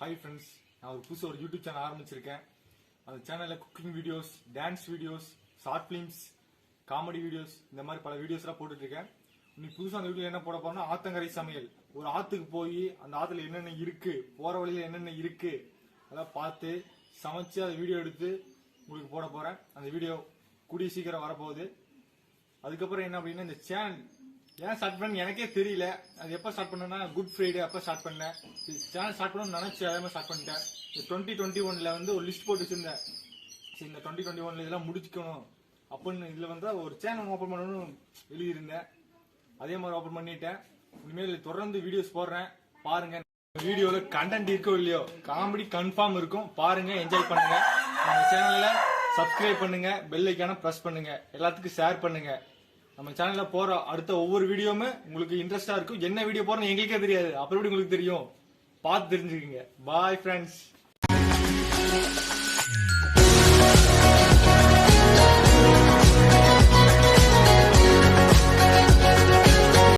Hi friends, நான் ஒரு புதுசு ஒரு யூடியூப் சேனல் ஆரம்பிச்சிருக்கேன். அந்த சேனலில் cooking videos, dance videos, short films, comedy videos, இந்த மாதிரி பல வீடியோஸ்லாம் போட்டுட்ருக்கேன். இன்னைக்கு புதுசாக அந்த வீடியோ என்ன போட போறோம்னா ஆத்தங்கரை சமையல். ஒரு ஆற்றுக்கு போய் அந்த ஆற்றுல என்னென்ன இருக்கு, போகிற வழியில் என்னென்ன இருக்கு அதெல்லாம் பார்த்து சமைச்சு அதை வீடியோ எடுத்து உங்களுக்கு போட போகிறேன். அந்த வீடியோ கூடிய சீக்கிரம் வரப்போகுது. அதுக்கப்புறம் என்ன அப்படின்னா, இந்த சேனல் ஏன் ஸ்டார்ட் பண்ண எனக்கே தெரியல. அது எப்போ ஸ்டார்ட் பண்ணேன்னா குட் ஃப்ரைடே அப்போ ஸ்டார்ட் பண்ணேன். சேனல் ஸ்டார்ட் பண்ணணும்னு நினைச்சு அதே மாதிரி ஸ்டார்ட் பண்ணிட்டேன். 2021 வந்து ஒரு லிஸ்ட் போட்டு வச்சிருந்தேன். சரி, இந்த 2021 இதெல்லாம் முடிச்சுக்கணும் அப்படின்னு இதுல வந்து ஒரு சேனல் ஓப்பன் பண்ணணும்னு எழுதியிருந்தேன். அதே மாதிரி ஓப்பன் பண்ணிட்டேன். இனிமேல் தொடர்ந்து வீடியோஸ் போடுறேன், பாருங்க. வீடியோல கண்டென்ட் இருக்கோ இல்லையோ, காமெடி கன்ஃபார்ம் இருக்கும். பாருங்க, என்ஜாய் பண்ணுங்க. நம்ம சேனல்ல சப்ஸ்கிரைப் பண்ணுங்க, பெல் ஐக்கான பிரஸ் பண்ணுங்க, எல்லாத்துக்கும் ஷேர் பண்ணுங்க. நம்ம சேனல்ல போற அடுத்த ஒவ்வொரு வீடியோவுமே உங்களுக்கு இன்ட்ரெஸ்டா இருக்கும். என்ன வீடியோ போறோம்னு எங்களுக்கே தெரியாது, அப்புறம் எப்படி உங்களுக்கு தெரியும்? பார்த்து தெரிஞ்சுக்கங்க. Bye friends.